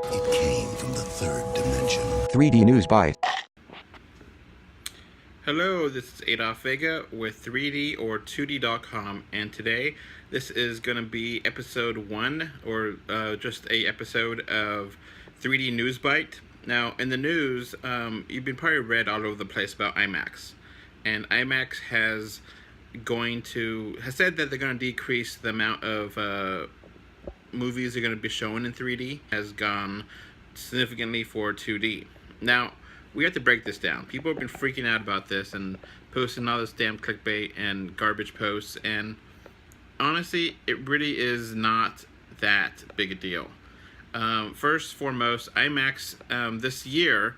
It came from the third dimension. 3D NEWSBITE. Hello, this is Adolf Vega with 3D or 2D.com, and today this is going to be episode 1, or just a episode of 3D NEWSBITE. Now, in the news, you've been probably read all over the place about IMAX, and IMAX has said that they're going to decrease the amount of movies they're going to be showing in 3D, has gone significantly for 2D. Now, we have to break this down. People have been freaking out about this and posting all this damn clickbait and garbage posts, and honestly, it really is not that big a deal. First foremost, IMAX this year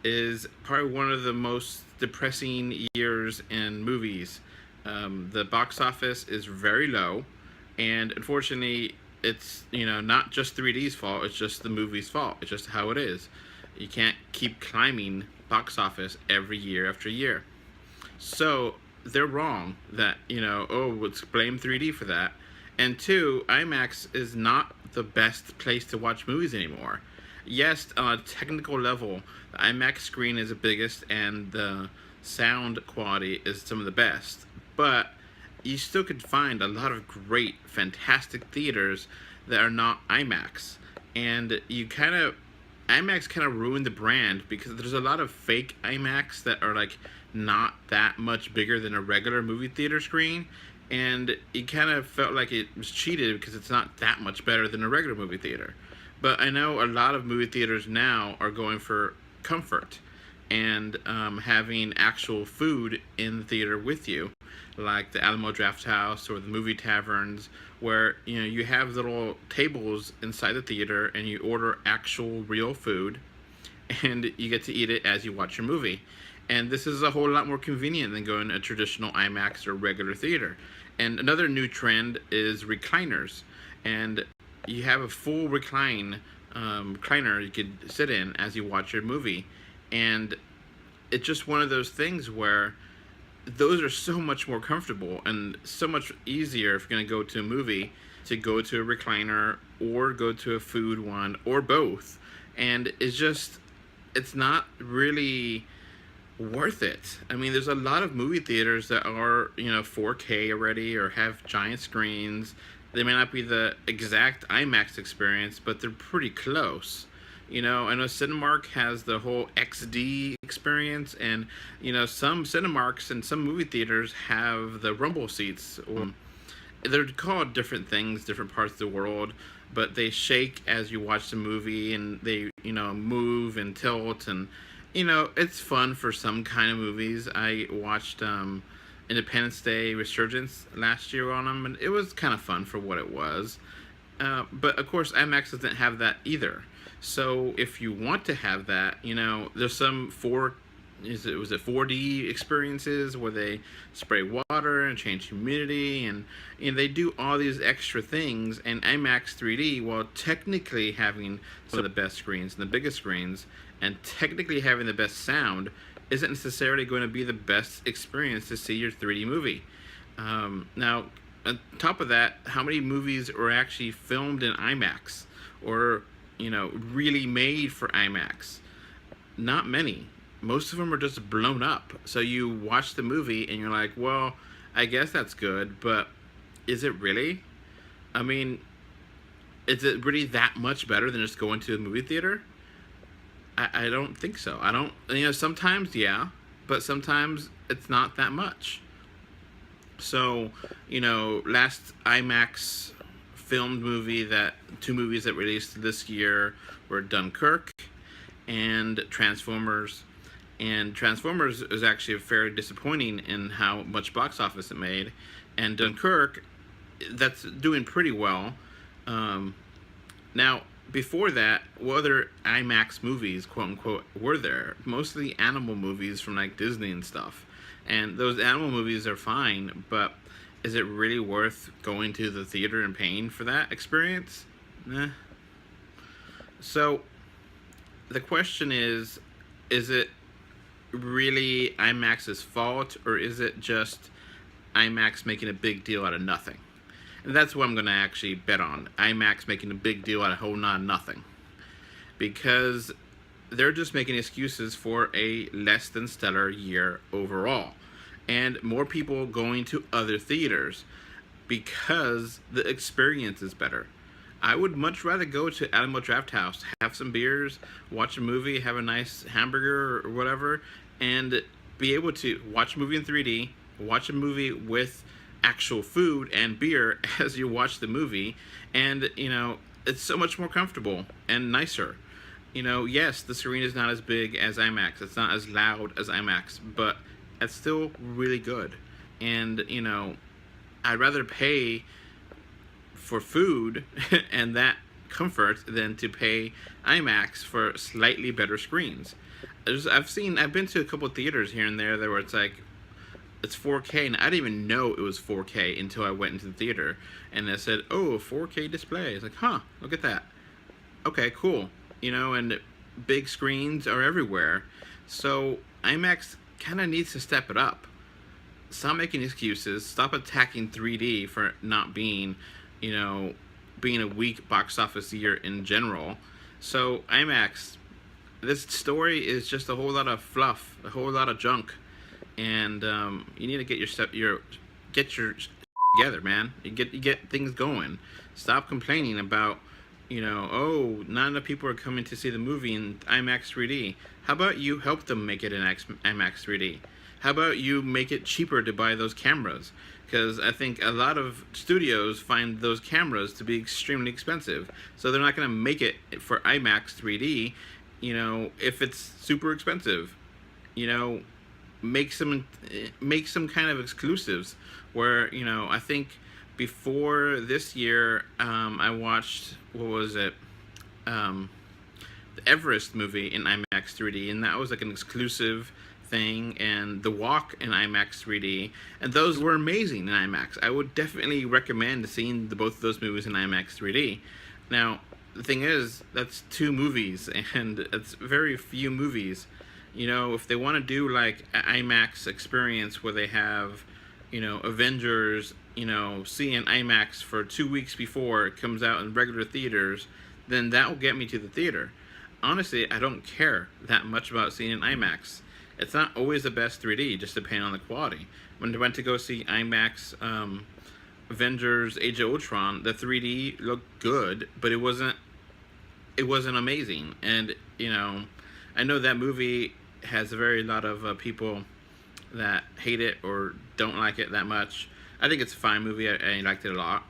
is probably one of the most depressing years in movies. The box office is very low, and unfortunately, it's not just 3D's fault. It's just the movie's fault. It's just how it is. You can't keep climbing box office every year after year. So they're wrong that, let's blame 3D for that. And two, IMAX is not the best place to watch movies anymore. Yes, on a technical level, the IMAX screen is the biggest and the sound quality is some of the best. But you still could find a lot of great, fantastic theaters that are not IMAX. And IMAX kind of ruined the brand because there's a lot of fake IMAX that are not that much bigger than a regular movie theater screen, and it kind of felt like it was cheated because it's not that much better than a regular movie theater. But I know a lot of movie theaters now are going for comfort and having actual food in the theater with you, like the Alamo Draft House or the movie taverns, where you have little tables inside the theater and you order actual real food and you get to eat it as you watch your movie. And this is a whole lot more convenient than going to a traditional IMAX or regular theater. And another new trend is recliners, and you have a full recliner you could sit in as you watch your movie. And it's just one of those things where those are so much more comfortable and so much easier if you're going to go to a movie to go to a recliner or go to a food one or both. And it's not really worth it. I mean, there's a lot of movie theaters that are 4K already or have giant screens. They may not be the exact IMAX experience, but they're pretty close. I know Cinemark has the whole XD experience, and some Cinemarks and some movie theaters have the rumble seats. They're called different things, different parts of the world, but they shake as you watch the movie, and they move and tilt, and it's fun for some kind of movies. I watched Independence Day Resurgence last year on them, and it was kind of fun for what it was. But of course, IMAX doesn't have that either. So if you want to have that, there's some 4D experiences where they spray water and change humidity, and they do all these extra things. And IMAX 3D, while technically having some of the best screens and the biggest screens, and technically having the best sound, isn't necessarily going to be the best experience to see your 3D movie. Now, on top of that, how many movies are actually filmed in IMAX or really made for IMAX? Not many. Most of them are just blown up. So you watch the movie and you're like, well, I guess that's good, but is it really? I mean, is it really that much better than just going to a movie theater? I don't think so. I don't, sometimes, yeah, but sometimes it's not that much. So, last IMAX filmed two movies that released this year were Dunkirk and Transformers. And Transformers is actually fairly disappointing in how much box office it made. And Dunkirk, that's doing pretty well. Now, before that, what other IMAX movies, quote unquote, were there? Mostly animal movies from Disney and stuff. And those animal movies are fine, but is it really worth going to the theater and paying for that experience? Nah. So the question is it really IMAX's fault, or is it just IMAX making a big deal out of nothing? And that's what I'm going to actually bet on. IMAX making a big deal out of whole nothing. because they're just making excuses for a less than stellar year overall, and more people going to other theaters because the experience is better. I would much rather go to Alamo Drafthouse, have some beers, watch a movie, have a nice hamburger or whatever, and be able to watch a movie in 3D, watch a movie with actual food and beer as you watch the movie, and it's so much more comfortable and nicer. Yes, the screen is not as big as IMAX. It's not as loud as IMAX, but it's still really good. And, I'd rather pay for food and that comfort than to pay IMAX for slightly better screens. I've been to a couple of theaters here and there where it's like, it's 4K, and I didn't even know it was 4K until I went into the theater, and it said, oh, 4K display. It's like, huh, look at that. Okay, cool. And big screens are everywhere. So IMAX kind of needs to step it up. Stop making excuses. Stop attacking 3D for not being, being a weak box office year in general. So IMAX, this story is just a whole lot of fluff, a whole lot of junk, and you need to get your together, man. You get things going. Stop complaining about, oh, not enough people are coming to see the movie in IMAX 3D. How about you help them make it in IMAX 3D? How about you make it cheaper to buy those cameras? Because I think a lot of studios find those cameras to be extremely expensive. So they're not going to make it for IMAX 3D, if it's super expensive. Make some kind of exclusives where, I think before this year, I watched, what was it? The Everest movie in IMAX 3D, and that was like an exclusive thing, and The Walk in IMAX 3D, and those were amazing in IMAX. I would definitely recommend seeing both of those movies in IMAX 3D. Now, the thing is, that's 2 movies, and it's very few movies. If they want to do like an IMAX experience where they have, Avengers, see in IMAX for 2 weeks before it comes out in regular theaters, then that will get me to the theater. Honestly, I don't care that much about seeing in IMAX. It's not always the best 3D, just depending on the quality. When I went to go see IMAX Avengers Age of Ultron, the 3D looked good, but it wasn't amazing. And, I know that movie has a very lot of people that hate it or don't like it that much. I think it's a fine movie. I liked it a lot.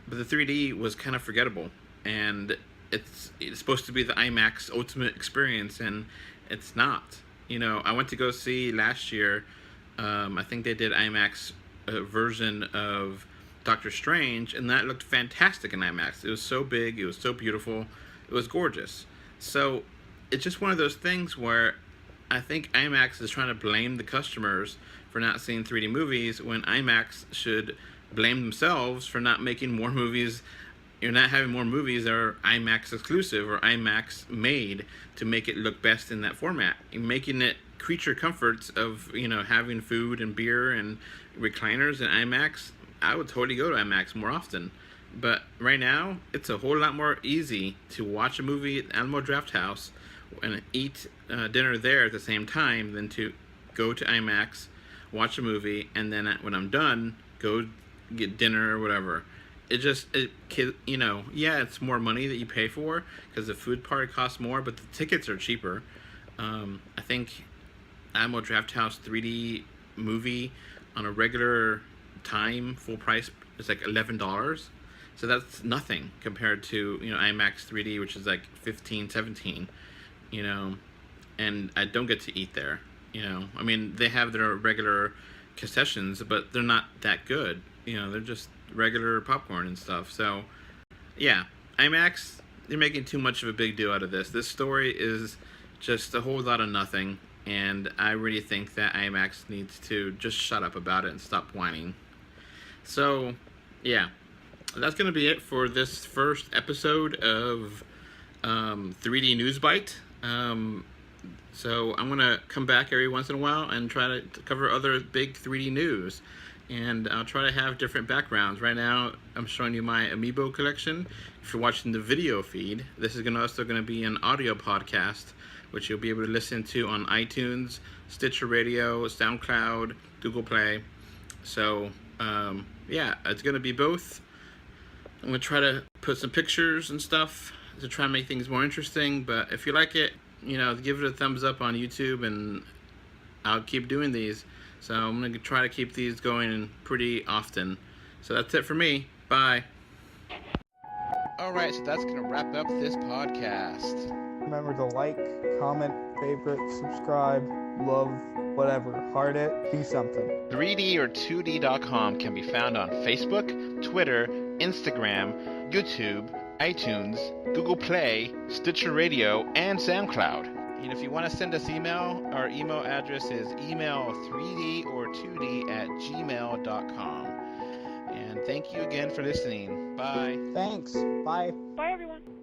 But the 3D was kind of forgettable. And it's supposed to be the IMAX ultimate experience, and it's not. I went to go see last year, I think they did IMAX version of Doctor Strange, and that looked fantastic in IMAX. It was so big, it was so beautiful, it was gorgeous. So it's just one of those things where I think IMAX is trying to blame the customers for not seeing 3D movies, when IMAX should blame themselves for not making more movies. You're not having more movies that are IMAX exclusive or IMAX made to make it look best in that format. You're making it creature comforts of, having food and beer and recliners in IMAX. I would totally go to IMAX more often. But right now, it's a whole lot more easy to watch a movie at Alamo Drafthouse and eat dinner there at the same time than to go to IMAX, watch a movie, and then when I'm done, go get dinner or whatever. It's more money that you pay for because the food part costs more, but the tickets are cheaper. I think Alamo Drafthouse 3D movie on a regular time, full price, is like $11. So that's nothing compared to, IMAX 3D, which is like 15, 17, and I don't get to eat there, they have their regular concessions, but they're not that good, they're just regular popcorn and stuff. So yeah, IMAX, they're making too much of a big deal out of this. This story is just a whole lot of nothing, and I really think that IMAX needs to just shut up about it and stop whining. So yeah, that's going to be it for this first episode of 3D NEWSBITE. So I'm going to come back every once in a while and try to cover other big 3D news. and I'll try to have different backgrounds. Right now, I'm showing you my Amiibo collection. If you're watching the video feed, this is also going to be an audio podcast, which you'll be able to listen to on iTunes, Stitcher Radio, SoundCloud, Google Play. So, yeah, it's going to be both. I'm going to try to put some pictures and stuff to try and make things more interesting. But if you like it, give it a thumbs up on YouTube, and I'll keep doing these. So I'm going to try to keep these going pretty often. So that's it for me. Bye. Alright, so that's going to wrap up this podcast. Remember to like, comment, favorite, subscribe, love, whatever. Heart it, do something. 3D or 2D.com can be found on Facebook, Twitter, Instagram, YouTube, iTunes, Google Play, Stitcher Radio, and SoundCloud. And if you want to send us email, our email address is email3dortwo@gmail.com. And thank you again for listening. Bye. Thanks. Bye. Bye, everyone.